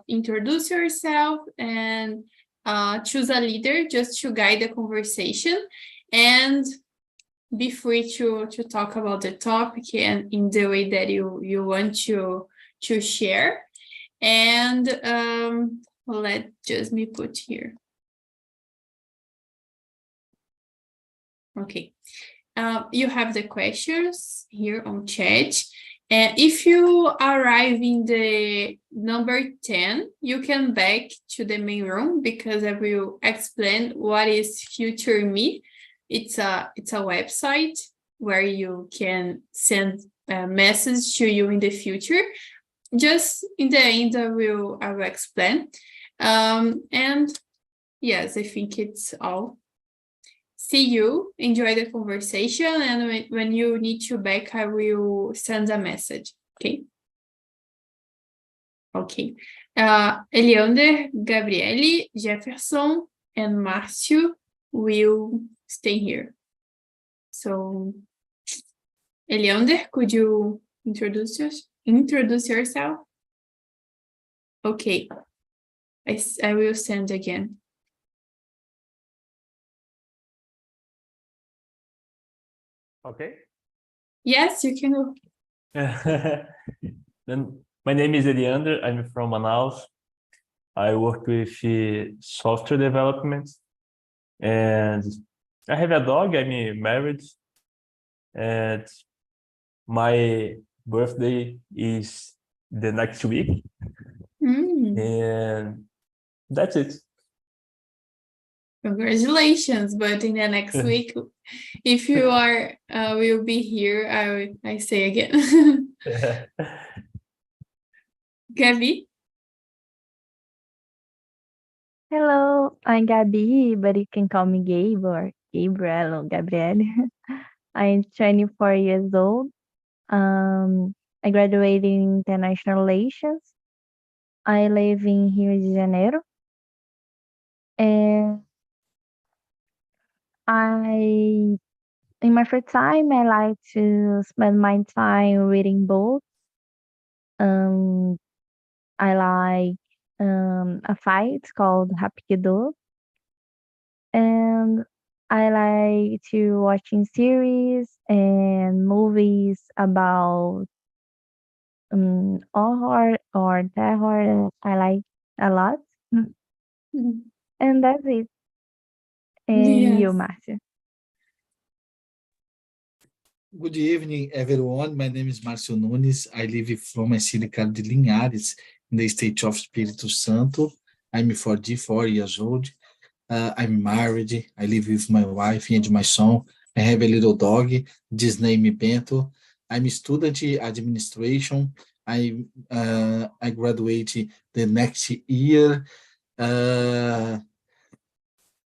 introduce yourself and choose a leader just to guide the conversation, and be free to talk about the topic and in the way that you want to share. And let just me put here. Okay. You have the questions here on chat. And if you arrive in the number 10, you can back to the main room because I will explain what is Future Me. It's a website where you can send a message to you in the future. Just in the end, I will explain. And yes, I think it's all. See you, enjoy the conversation, and when you need to back, I will send a message, okay? Okay. Eliander, Gabriele, Jefferson, and Márcio will stay here. So, Eliander, could you introduce yourself? Okay. I will send again. Okay. Yes, you can go. Then my name is Eliander. I'm from Manaus. I work with software development, and I have a dog. I'm married, and my birthday is the next week, and that's it. Congratulations! But in the next week, if you will be here, I say again. Gabi? Hello, I'm Gabi, but you can call me Gabe or Gabriel or Gabrielle. I'm 24 years old. I graduated in International Relations. I live in Rio de Janeiro. And in my free time, I like to spend my time reading books. I like a fight called Rapido. And I like to watching series and movies about horror or terror. I like a lot. And that's it. And you, Márcio? Good evening, everyone. My name is Márcio Nunes. I live from a city called Linhares, in the state of Espírito Santo. I'm 44 years old. I'm married. I live with my wife and my son. I have a little dog. This name is Bento. I'm a student administration. I graduate the next year.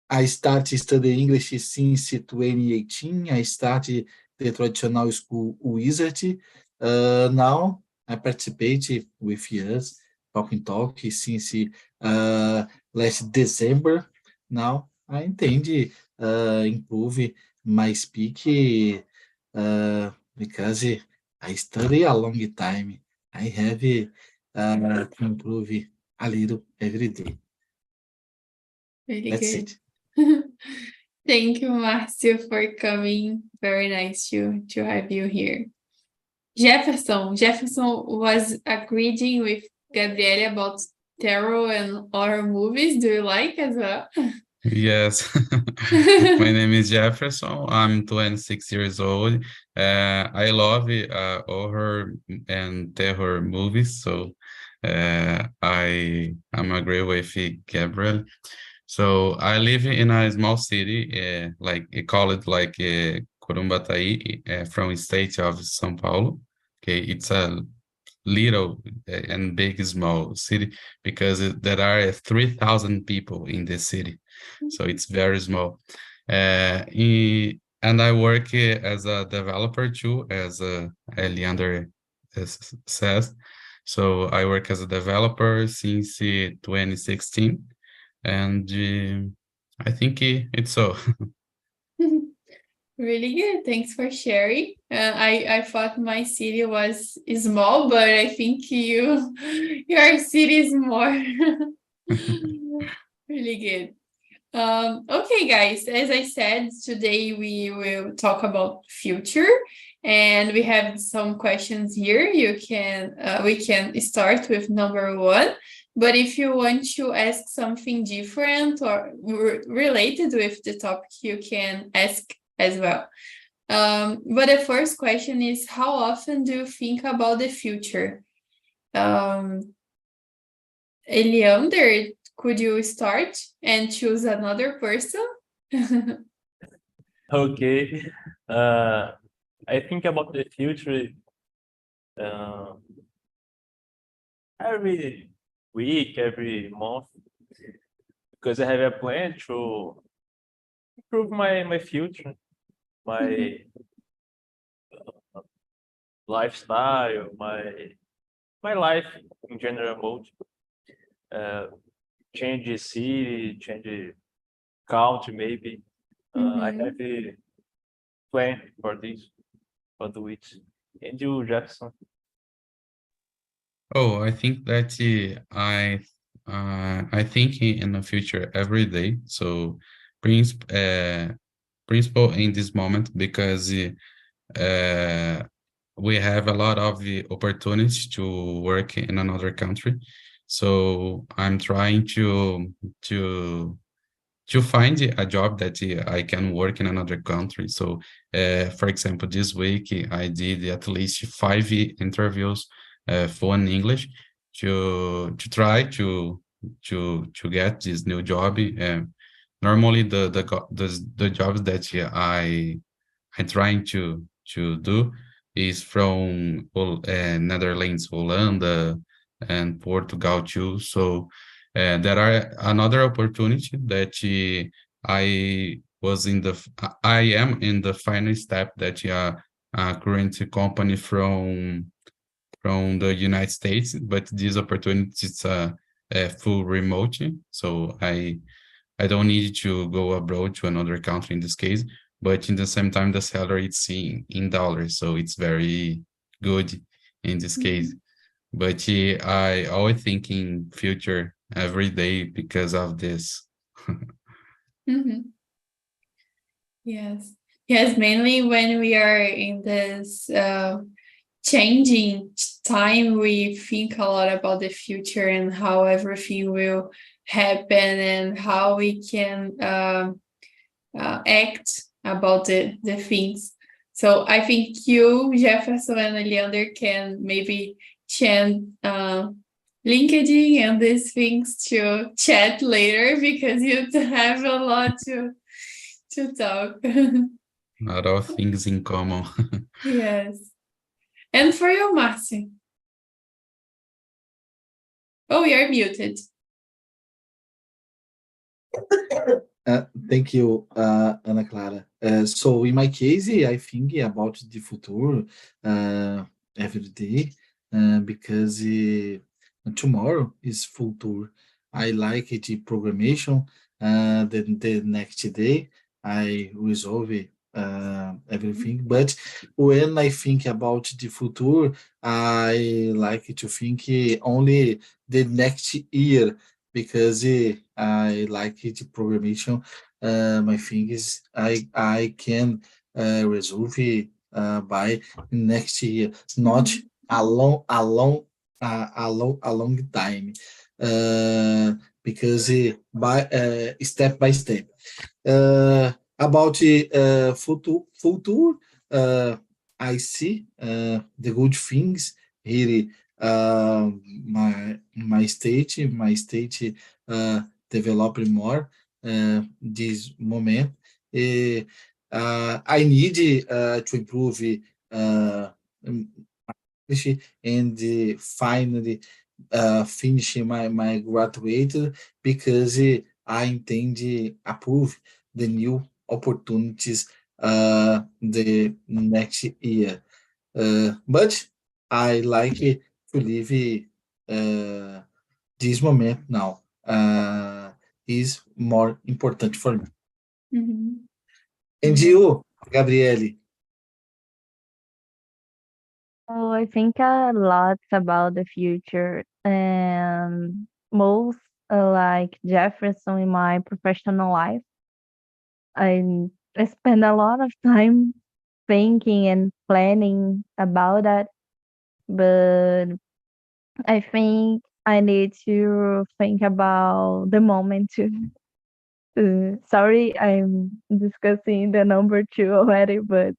I started studying English since 2018. I started the traditional school Wizard. Now I participate with us TALKNTALK since last December. Now I intend improve my speak because I study a long time. I have to improve a little every day. Very That's good. it. Thank you, Márcio, for coming. Very nice to have you here. Jefferson was agreeing with Gabriele about terror and horror movies. Do you like as well? Yes. My name is Jefferson. I'm 26 years old. I love horror and terror movies, so I'm agree with Gabriel. So I live in a small city, like you call it like Corumbataí, from the state of São Paulo. Okay, it's a little and big small city because there are 3,000 people in the city, so it's very small. And I work as a developer too, as Eliander says. So I work as a developer since 2016. And I think it's so. Really good. Thanks for sharing. I thought my city was small, but I think your city is more. Really good. Okay, guys, as I said, today we will talk about future, and we have some questions here. We can start with number one, but if you want to ask something different or related with the topic, you can ask as well. But the first question is, how often do you think about the future? Eliander, could you start and choose another person? Okay. I think about the future uh, every week, every month, because I have a plan to improve my future, my lifestyle, my life in general mode. Change the city, change the country, maybe. I have a plan for this, for do it. And you, Jackson? Oh, I think that I think in the future every day. So principle in this moment because we have a lot of the opportunities to work in another country. So I'm trying to find a job that I can work in another country. So, for example, this week I did at least 5 interviews for in English to try to get this new job. Normally, the jobs that I trying to do is from Netherlands, Holanda, and Portugal too. So there are another opportunity that I am in the final step that a current company from the United States, but this opportunity is a full remote, so I don't need to go abroad to another country in this case, but in the same time, the salary it's in dollars, so it's very good in this case. But I always think in future every day because of this. Yes. Yes, mainly when we are in this changing time, we think a lot about the future and how everything will happen and how we can act about the things. So I think you, Jefferson, and Leander can maybe change LinkedIn and these things to chat later because you have a lot to talk. A lot of things in common. Yes. And for you, Marcy. Oh, you're muted. Thank you, Ana Clara. So in my case, I think about the future every day because tomorrow is future. I like the programmation. Then the next day, I resolve everything. But when I think about the future, I like to think only the next year because I like it programmation. My thing is I can resolve it by next year, not a long time, because by step by step. About the future, I see the good things here. My state developing more this moment. I need to improve English and finally finish my graduate because I intend to approve the new opportunities the next year. But I like to live this moment now. Is more important for me. And you, Gabriele. Oh, I think a lot about the future, and most like Jefferson in my professional life. I I spend a lot of time thinking and planning about that, but I think I need to think about the moment too. Sorry, I'm discussing the number two already, but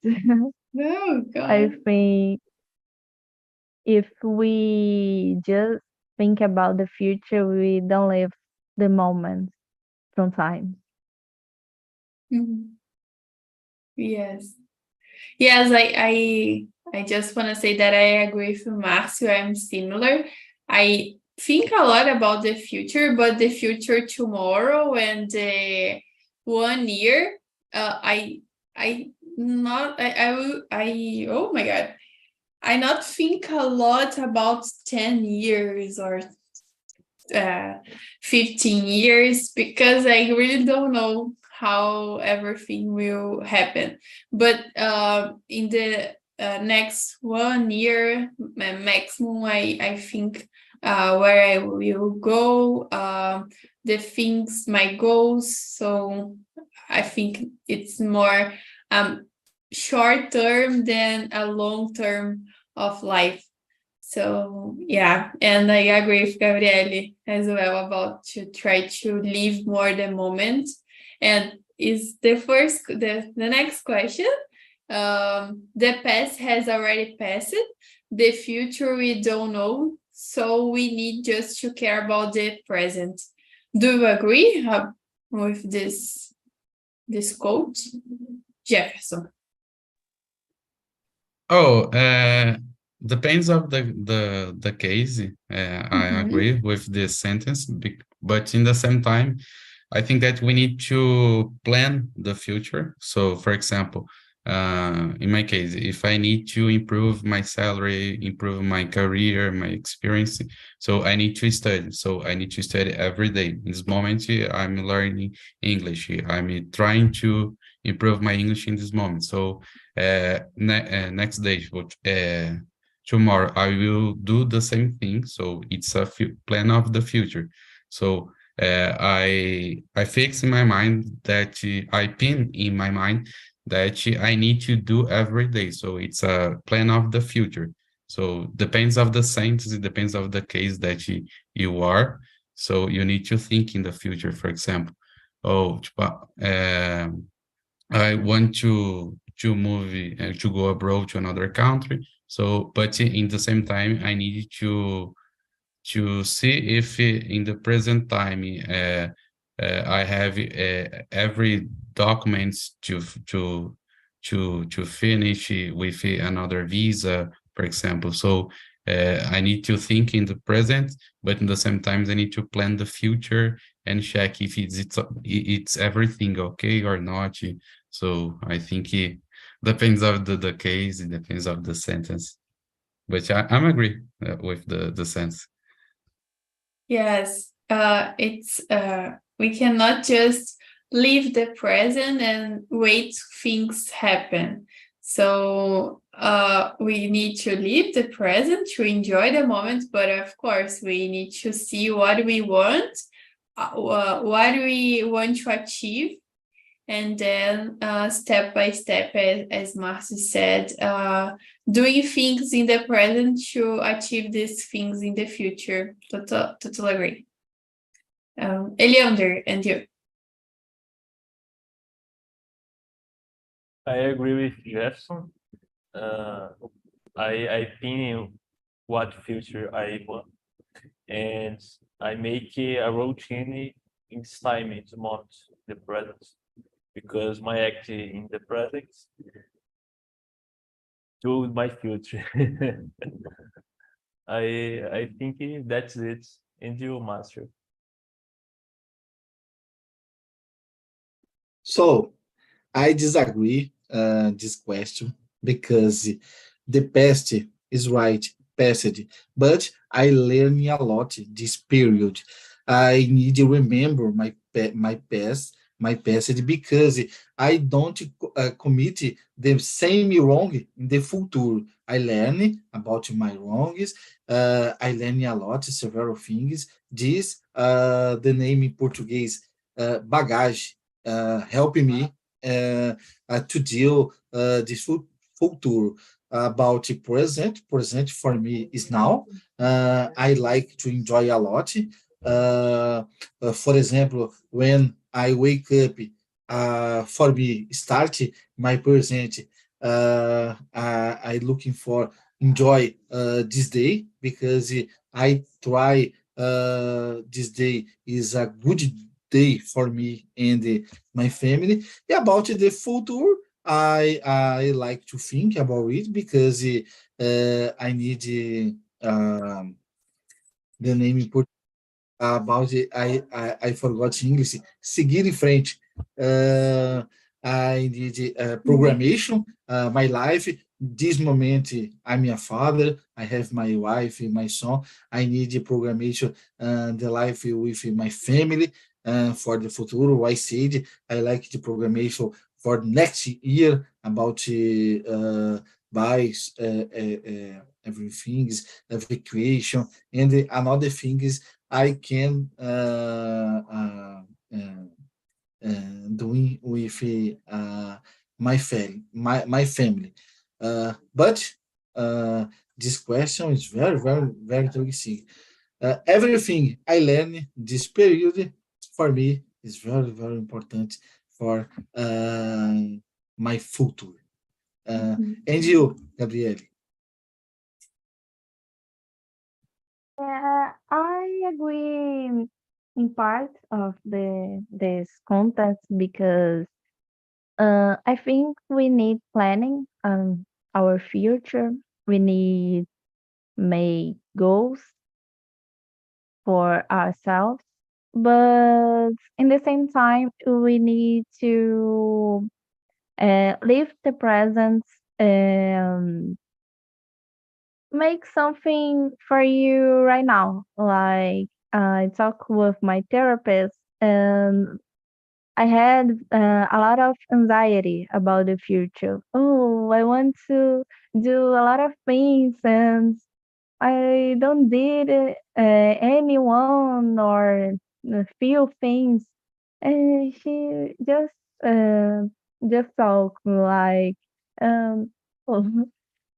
No, I God. think if we just think about the future, we don't live the moment sometimes. Mhm. Yes. Yes, I just want to say that I agree with Marcio. I'm similar. I think a lot about the future, but the future tomorrow and the 1 year, I not I will I oh my God. I not think a lot about 10 years or 15 years because I really don't know how everything will happen. But in the next 1 year maximum, I think where I will go, the things, my goals. So I think it's more short term than a long term of life. So yeah, and I agree with Gabriele as well about to try to live more the moment. And is the next question. The past has already passed. The future we don't know. So we need just to care about the present. Do you agree with this quote? Jefferson. Oh, depends of the case. I agree with this sentence, but in the same time, I think that we need to plan the future. So, for example, in my case, if I need to improve my salary, improve my career, my experience, so I need to study. So I need to study every day. In this moment, I'm learning English. I'm trying to improve my English in this moment. So next day, tomorrow, I will do the same thing. So it's a plan of the future. So I fix in my mind that I pin in my mind that I need to do every day. So it's a plan of the future. So depends of the sentence, it depends of the case that you are. So you need to think in the future. For example, oh, I want to move to go abroad to another country. So, but in the same time, I need to see if in the present time I have every documents to finish with another visa, for example. So I need to think in the present, but in the same time, I need to plan the future and check if it's everything okay or not. So I think it depends of the case, it depends of the sentence. But I'm agree with the sense. Yes, it's we cannot just live the present and wait things happen. So we need to live the present to enjoy the moment, but of course we need to see what we want, what we want to achieve, and then step by step, as Marcy said, doing things in the present to achieve these things in the future. Total agree. Eleander, and you? I agree with Jefferson. I think what future I want, and I make a routine in this time, in the moment, the present, because my act in the present to my future. I think that's it. And you, Master? So I disagree this question because the past is right, past, but I learned a lot this period. I need to remember my past, my past because I don't commit the same wrong in the future. I learn about my wrongs. I learn a lot, several things. This, the name in Portuguese, bagagem, helping me to deal this future. About present for me is now. I like to enjoy a lot. For example, when I wake up, for me, start my present, I looking for enjoy this day because I try this day is a good day for me and my family. About the future, I like to think about it because I need the name in about I forgot English. Seguir em frente. I need programmation. My life. This moment, I'm a father. I have my wife, my son. I need programmation. The life with my family for the future. I said I like the programmation for next year about buys, everything, evacuation, and another thing is I can doing with my family. But this question is very, very, very interesting. Everything I learn this period for me is very, very important for my future. And you, Gabriele? Yeah, I agree in part of this context because I think we need planning our future. We need make goals for ourselves, but in the same time, we need to live the present and make something for you right now. Like I talk with my therapist, and I had a lot of anxiety about the future. Oh, I want to do a lot of things, and I don't did anyone or a few things. And she uh, just talk like, um,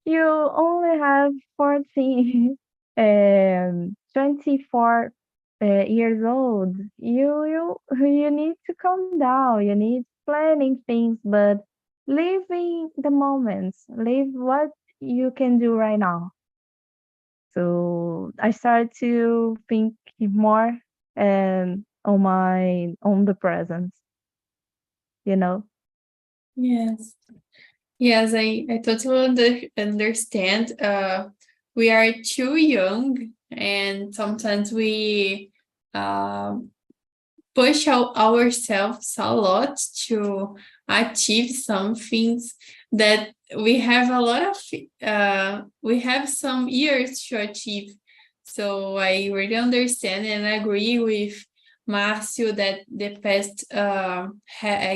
you only have 14, 24 years old. You need to calm down. You need planning things, but living the moments, live what you can do right now. So I started to think more on the present, you know. Yes. Yes, I totally understand. We are too young, and sometimes we push ourselves a lot to achieve some things that we have a lot of, we have some years to achieve. So I really understand and agree with Marcio that the past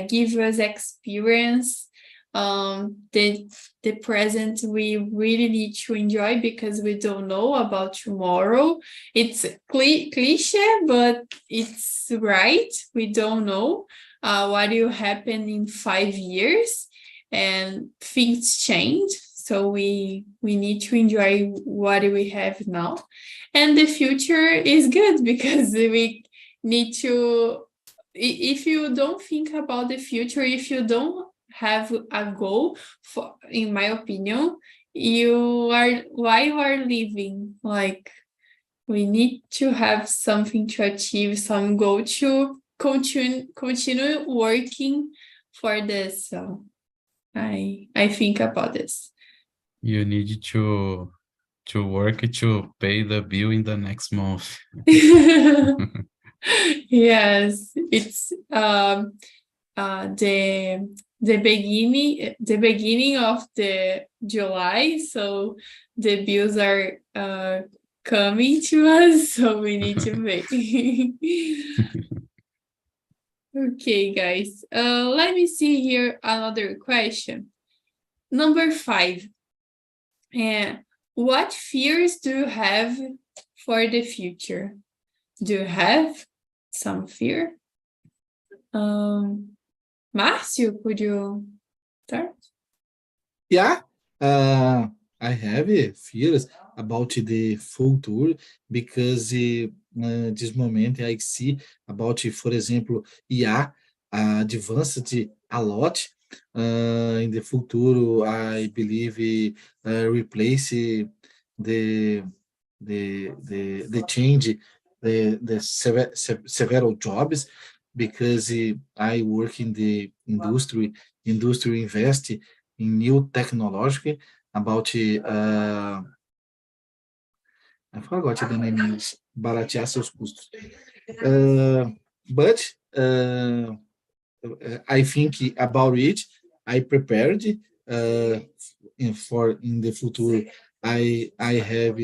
give us experience. The present we really need to enjoy because we don't know about tomorrow. It's cliche, but it's right. We don't know what will happen in 5 years, and things change. So we need to enjoy what we have now. And the future is good because we need to, if you don't think about the future, if you don't have a goal, for, in my opinion, why you are living. Like, we need to have something to achieve, some goal to continue working for this. So I think about this. You need to work to pay the bill in the next month. Yes, it's the beginning of the July, so the bills are coming to us, so we need to pay. Okay, guys. Let me see here another question. Number 5. What fears do you have for the future? Do you have some fear? Márcio, could you start? Yeah, I have fears about the future because this moment I see about, for example, IA advanced a lot. In the future, I believe replace the change several jobs because I work in the industry invest in new technology about I forgot the name in English, baratear seus custos. But I think about it. I prepared in the future. I have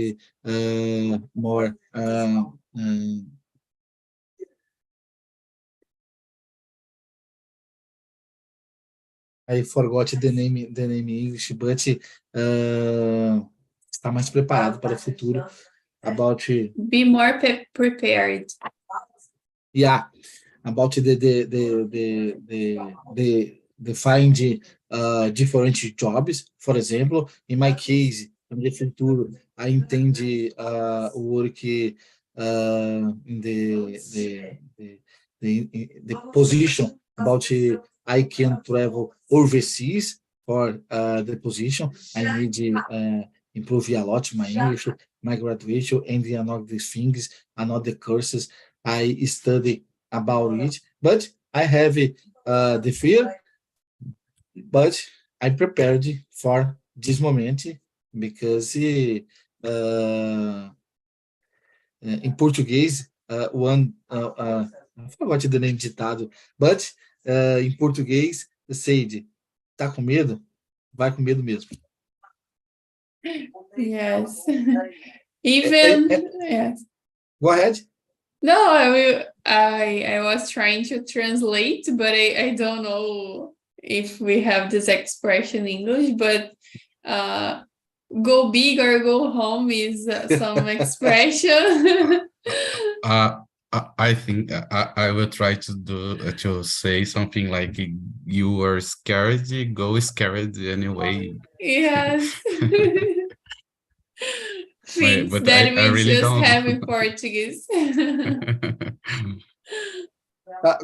more. I forgot the name in English, but está mais preparado para o futuro. About Be more prepared. Yeah, about the find different jobs. For example, in my case, in the future, I intend work in the position about I can travel overseas for the position. I need improve a lot my English, my graduation, and another things, another courses I study about it. But I have the fear, but I prepared for this moment because in Portuguese, I forgot the name ditado, but em português, said, tá com medo? Vai com medo mesmo. Yes. Even, yes. Go ahead. No, I was trying to translate, but I don't know if we have this expression in English, but go big or go home is some expression. I think I will try to say something like you are scared, go scared anyway. Yes. Things But that I we really just don't. have in Portuguese.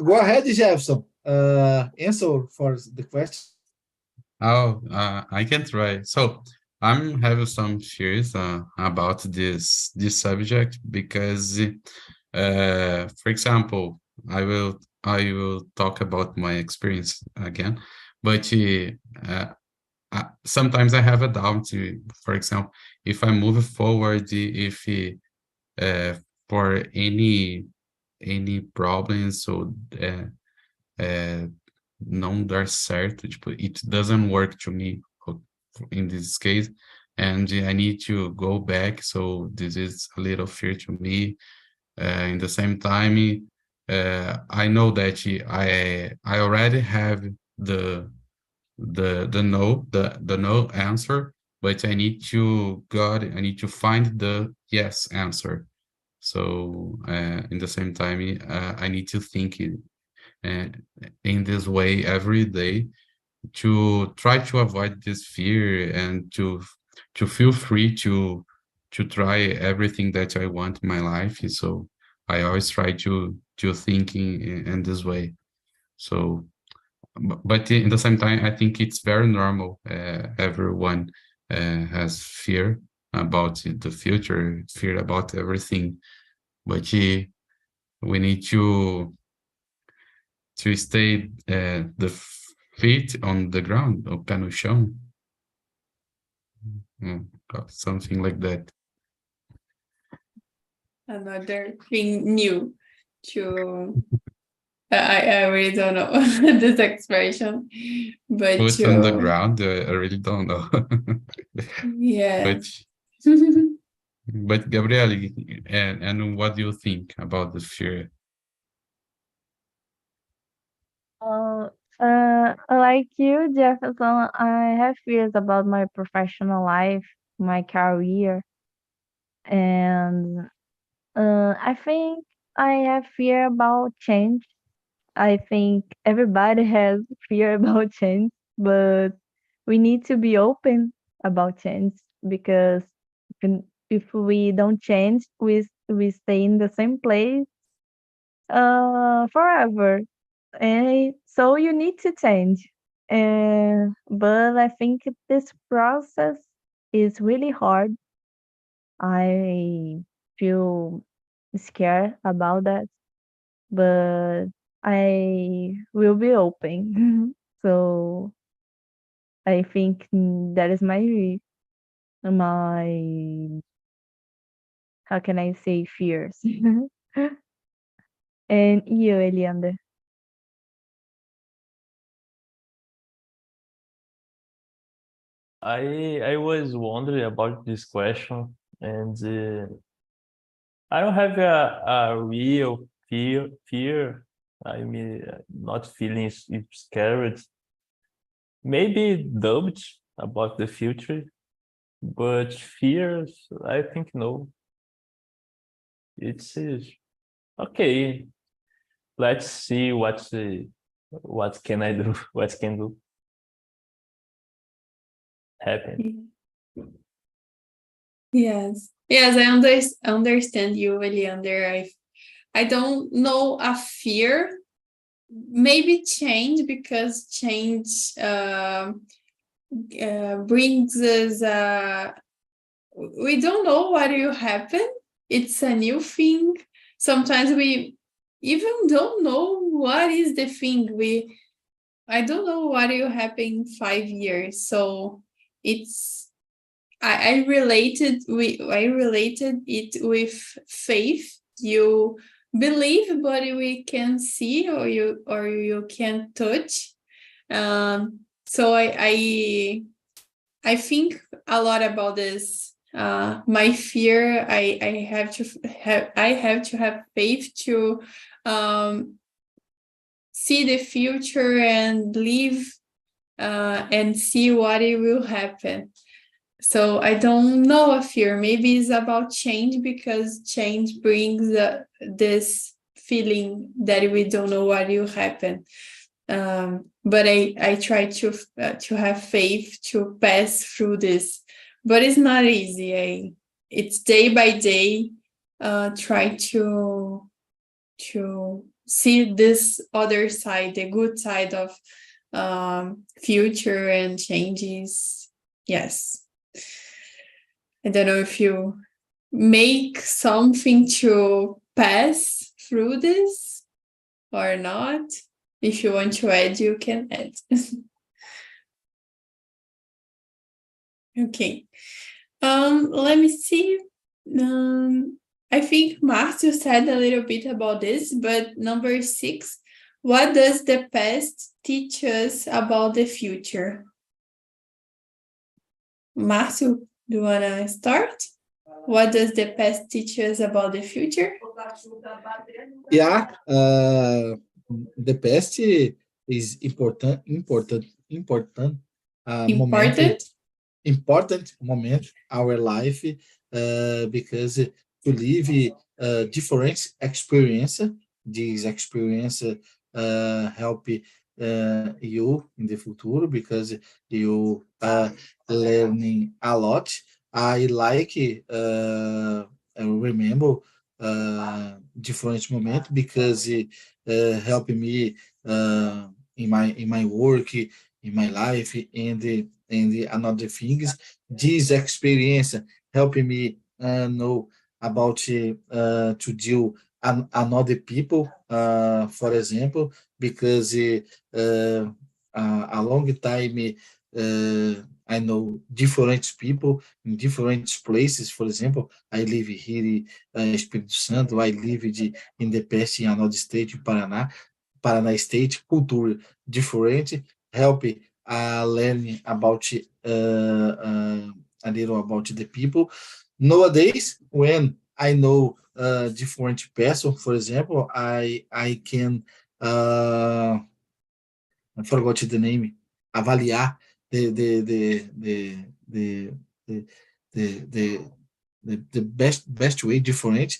Go ahead, Jefferson. Answer for the question. Oh, I can try. So I'm having some fears about this subject because, for example, I will talk about my experience again, but sometimes I have a doubt. For example, if I move forward, if for any problems ou não dar certo, tipo, it doesn't work to me in this case, and I need to go back, so this is a little fear to me. In the same time, I know that I already have the no answer, but I need to find the yes answer. So in the same time, I need to think in this way every day to try to avoid this fear and to feel free to try everything that I want in my life. So I always try to think in this way. So, but in the same time, I think it's very normal. Everyone has fear about the future, fear about everything. But we need to stay the feet on the ground, o pé no chão. Something like that. Another thing new to I really don't know this expression, but Foot on the ground, I really don't know. yeah. But Gabriele, and what do you think about the fear? Like you, Jefferson, I have fears about my professional life, my career, and I think I have fear about change. I think everybody has fear about change, but we need to be open about change because if we don't change, we stay in the same place forever. And so you need to change. But I think this process is really hard. I feel scared about that, but I will be open. So I think that is my how can I say fears. And you, Eliander? I was wondering about this question, and I don't have a real fear. I mean, not feeling scared. Maybe doubt about the future, but fears, I think no. It's okay. Let's see what can I do? What can do happen? Yes. Yes, understand you, Eliander. I don't know a fear. Maybe change, because change brings us we don't know what will happen. It's a new thing. Sometimes we even don't know what is the thing. I don't know what will happen in 5 years. So it's I related it with faith. You believe, but we can see, or you can touch. So I think a lot about this. My fear. I have to have faith to see the future and live and see what it will happen. So I don't know a fear. Maybe it's about change, because change brings this feeling that we don't know what will happen. But I try to have faith to pass through this. But it's not easy. It's day by day. Try to see this other side, the good side of future and changes. Yes. I don't know if you make something to pass through this or not. If you want to add, you can add. Okay. Let me see. I think Marcio said a little bit about this, but number 6, what does the past teach us about the future? Marcio, do you want to start? What does the past teach us about the future? Yeah, the past is important moment, important moment our life, because to live different experience. This experience help you in the future, because you learning a lot. I like remember different moment, because it help me in my work, in my life, and another things. This experience helping me know about to deal another people, for example, because a long time I know different people in different places. For example, I live here Espírito Santo. I lived in the past in another state, Paraná state, culture different, help learn about a little about the people. Nowadays, when I know different person, for example, I can I forgot the name, avaliar the best way, different,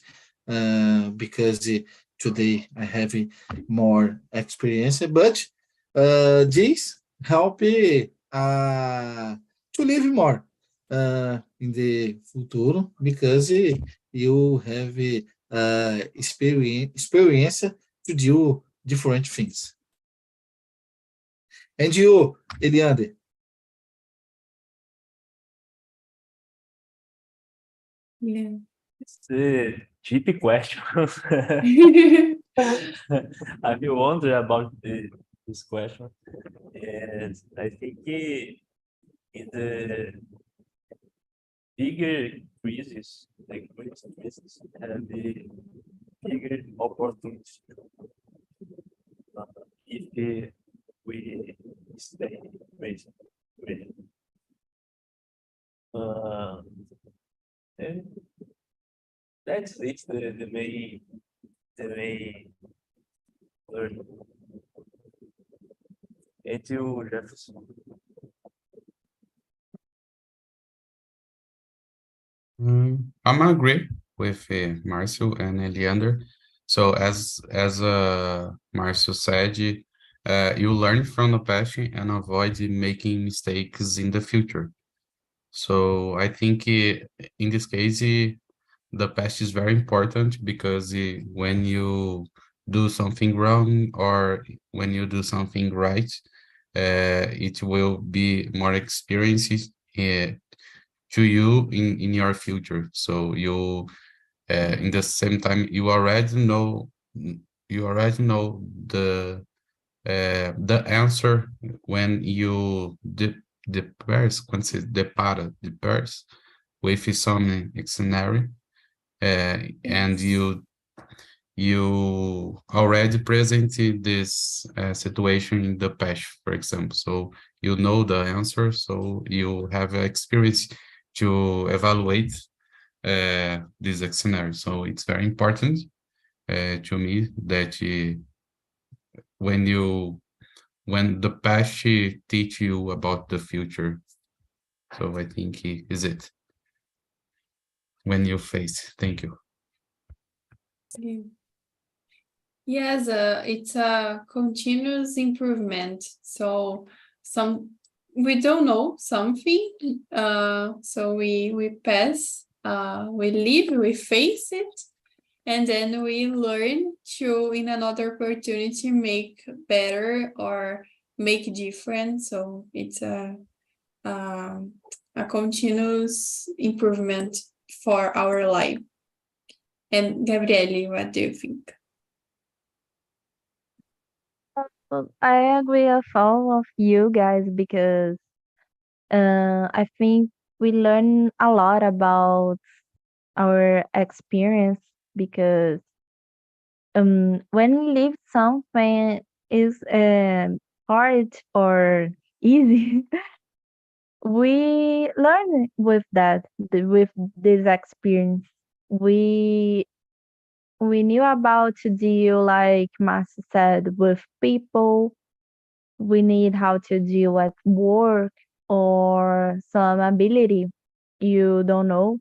because today I have more experience, but this help to live more in the futuro, because you have experience to do different things. And you, Eliane? Yeah. It's a cheap question. I've been wondering about this question, and I think in the bigger crisis, like great crisis, have the bigger opportunities if we stay with. And that's the main learning. And you, Jefferson. I'm agree with Marcio and Leander. So as Marcio said, you learn from the past and avoid making mistakes in the future. So I think in this case, the past is very important, because when you do something wrong or when you do something right, it will be more experiences to you in your future. So you in the same time you already know the answer when you depares with some scenario, and you already presented this situation in the past, for example. So you know the answer, so you have experience to evaluate this scenario. So it's very important to me that when the past teach you about the future. So I think is it when you face. Thank you. Yes, it's a continuous improvement. So we don't know something, so we pass, we live, we face it, and then we learn to, in another opportunity, make better or make different. So it's a continuous improvement for our life. And Gabriele, what do you think? Well, I agree with all of you guys because I think we learn a lot about our experience because when we live something is hard or easy, we learn with that, with this experience. We we knew about to deal, like Marcia said, with people. We need how to deal at work or some ability you don't know.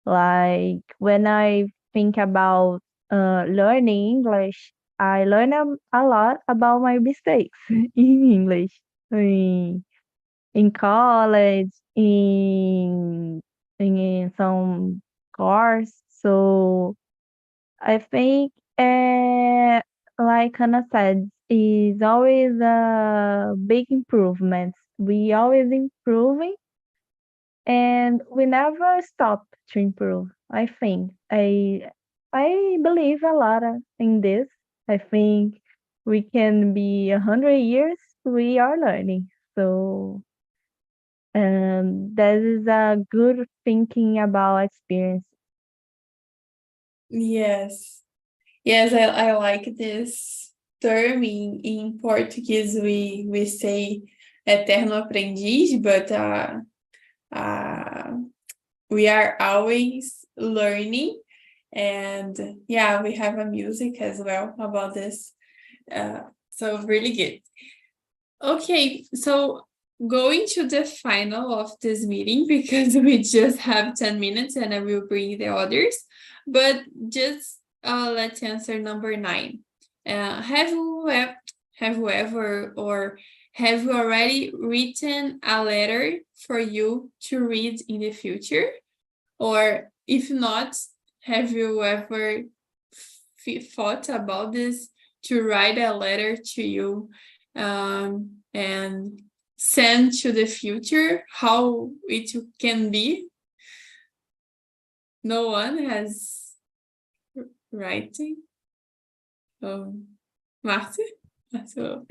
Like when I think about learning English, I learn a lot about my mistakes in English, in, in college, in some course. So I think, like Hannah said, is always a big improvement. We always improving, and we never stop to improve. I think I believe a lot in this. I think we can be 100 years. We are learning, so that is a good thinking about experience. Yes. Yes, I like this term. In Portuguese, we say eterno aprendiz, but we are always learning. And yeah, we have a music as well about this. So really good. Okay, so going to the final of this meeting because we just have 10 minutes and I will bring the others. But just let's answer number 9. Have you ever or have you already written a letter for you to read in the future? Or if not, have you ever thought about this to write a letter to you and send to the future, how it can be? No one has writing. Marcia? So,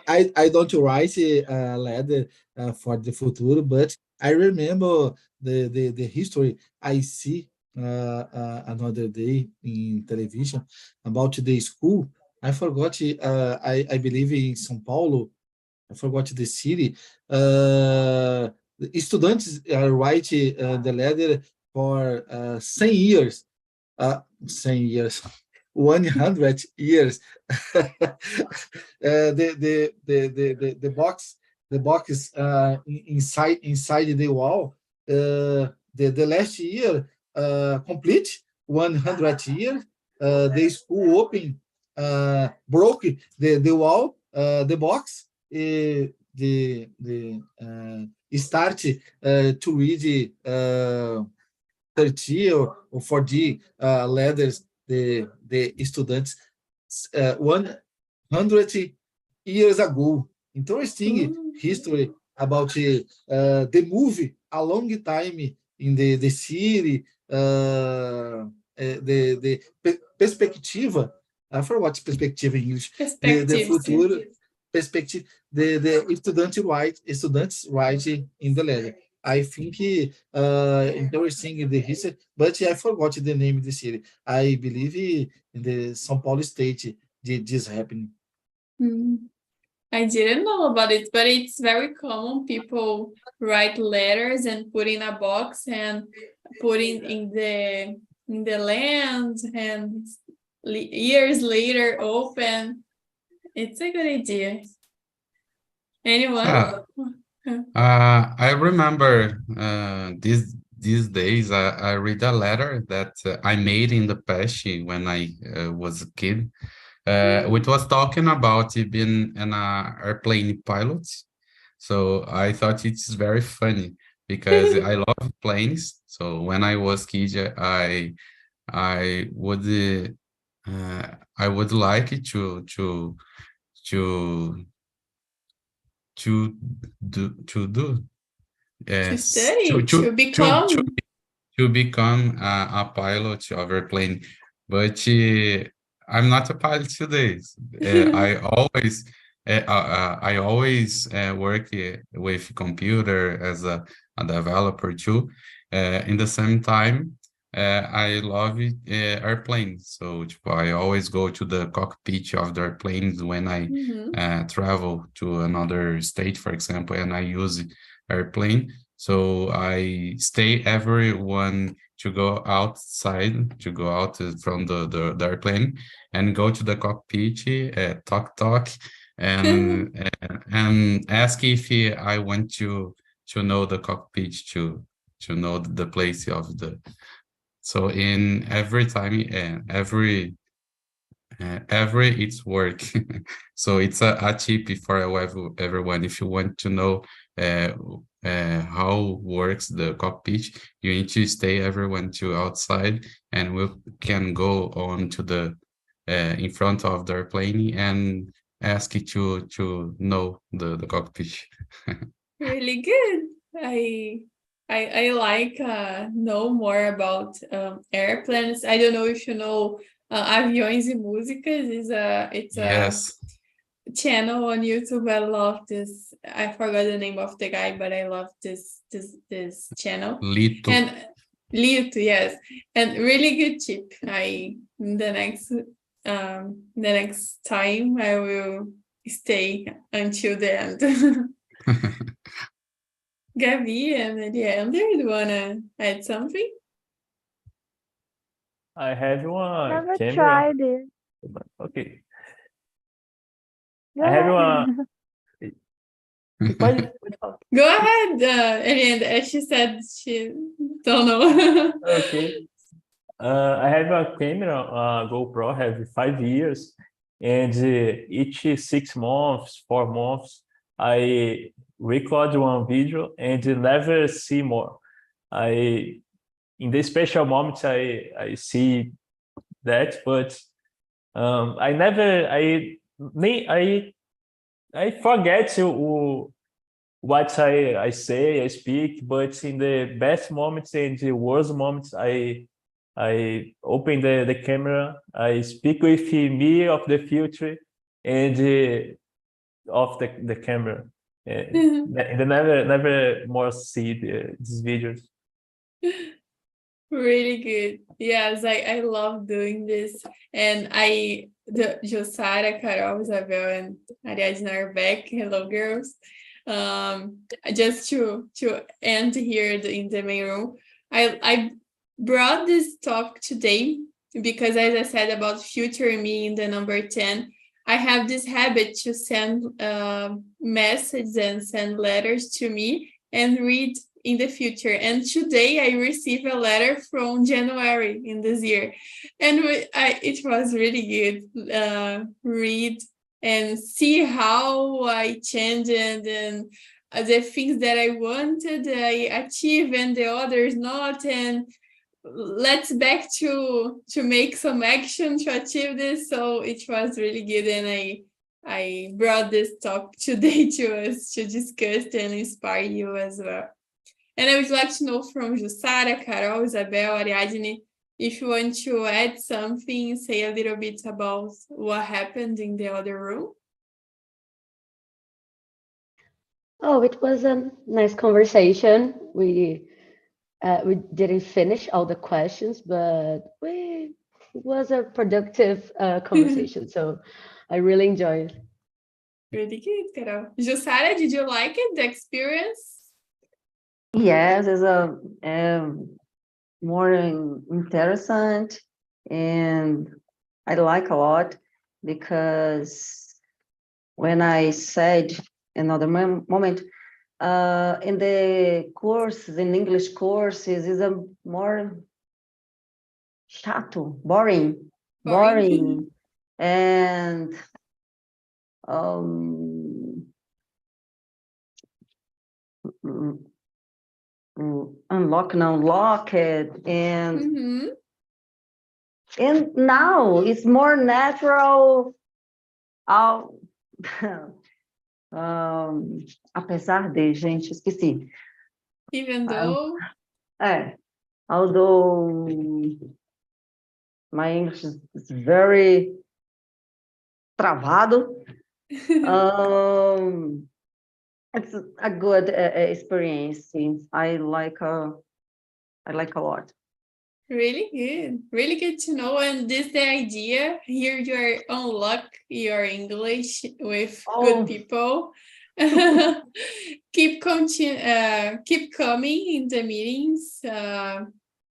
I don't write a letter for the future, but I remember the history I see another day in television about the school. I forgot, I believe in São Paulo, I forgot the city. The students write the letter for 100 years. 100 years. 100 years. The box is inside the wall. The last year complete 100 years. The school open, broke the wall, the box. The start to read 30 or 40 letters the students 100 years ago. Interesting history about the movie a long time in the city, the perspective. I forgot perspective in English. The future perspective. The students write in the letter. I think interesting the history, but I forgot the name of the city. I believe in the São Paulo state did this happening. I didn't know about it, but it's very common. People write letters and put in a box and put in the land, and years later open. It's a good idea. Anyone? I remember these days I read a letter that I made in the past when I was a kid. Which was talking about being an airplane pilot. So I thought it's very funny because I love planes. So when I was kid, I would like to do To study, to become. To become a pilot of airplane, but I'm not a pilot today. I always work with computer as a developer too. In the same time, I love airplanes. So I always go to the cockpit of the airplanes when I travel to another state, for example, and I use airplane. So I stay everyone to go outside, to go out from the airplane and go to the cockpit, talk, and ask if I want to know the cockpit, to know the place of the. So in every time and every it's work. So it's a tip for everyone. If you want to know how works the cockpit, you need to stay everyone to outside, and we can go on to the in front of the airplane and ask it to know the cockpit. Really good. I like know more about airplanes. I don't know if you know Aviões e Músicas is it's Yes. a channel on YouTube. I love this. I forgot the name of the guy, but I love this channel. Lito. And Lito, yes, and really good tip. The next time I will stay until the end. Gabi and Leander, do you wanna add something? I have one Never camera. tried it. Okay. Go I have ahead. one. Pode falar. Go ahead, Eliane. She said she don't know. Okay. I have a camera, GoPro, I have 5 years, and each 6 months, 4 months, I record one video and never see more. In the special moments, I see that, but I never, I forget what I say, I speak, but in the best moments and the worst moments, I open the camera, I speak with me of the future and of the camera. And I never more see these videos. Really good. Yes, I love doing this. And the Jussara, Carol, Isabel, and Ariadne are back. Hello, girls. Just to end here in the main room, I brought this talk today because, as I said about future me in the number 10, I have this habit to send messages and send letters to me and read in the future. And today I received a letter from January in this year. And it was really good. Read and see how I changed and the things that I wanted, I achieved and the others not. And let's back to make some action to achieve this. So it was really good, and I brought this talk today to us to discuss and inspire you as well. And I would like to know from Jussara, Carol, Isabel, Ariadne, if you want to add something, say a little bit about what happened in the other room. Oh, it was a nice conversation. We didn't finish all the questions, but it was a productive conversation. So I really enjoyed it. Really good, Carol. Jussara, did you like it, the experience? Yes, it's a more interesting, and I like a lot because when I said another moment, in the courses, in English courses, is a more chato, boring, and unlock it, and and now it's more natural. Apesar de, gente, esqueci. Even though? Although my English is very travado, it's a good experience. I like a lot. Really good to know. And this the idea here, you unlock your English with good people. keep coming in the meetings.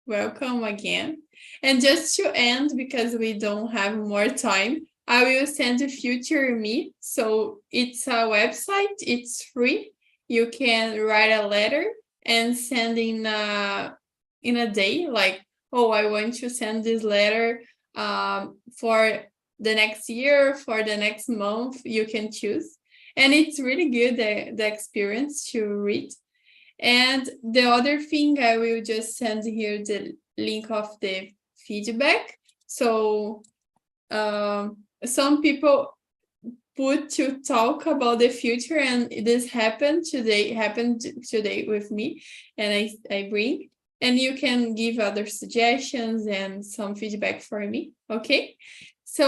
Welcome again. And just to end, because we don't have more time, I will send the future me. So it's a website, it's free. You can write a letter and send in a day, like, oh, I want to send this letter for the next year, for the next month, you can choose. And it's really good, the experience to read. And the other thing, I will just send here the link of the feedback. So some people put to talk about the future, and this happened today with me, and I bring. And you can give other suggestions and some feedback for me, okay? So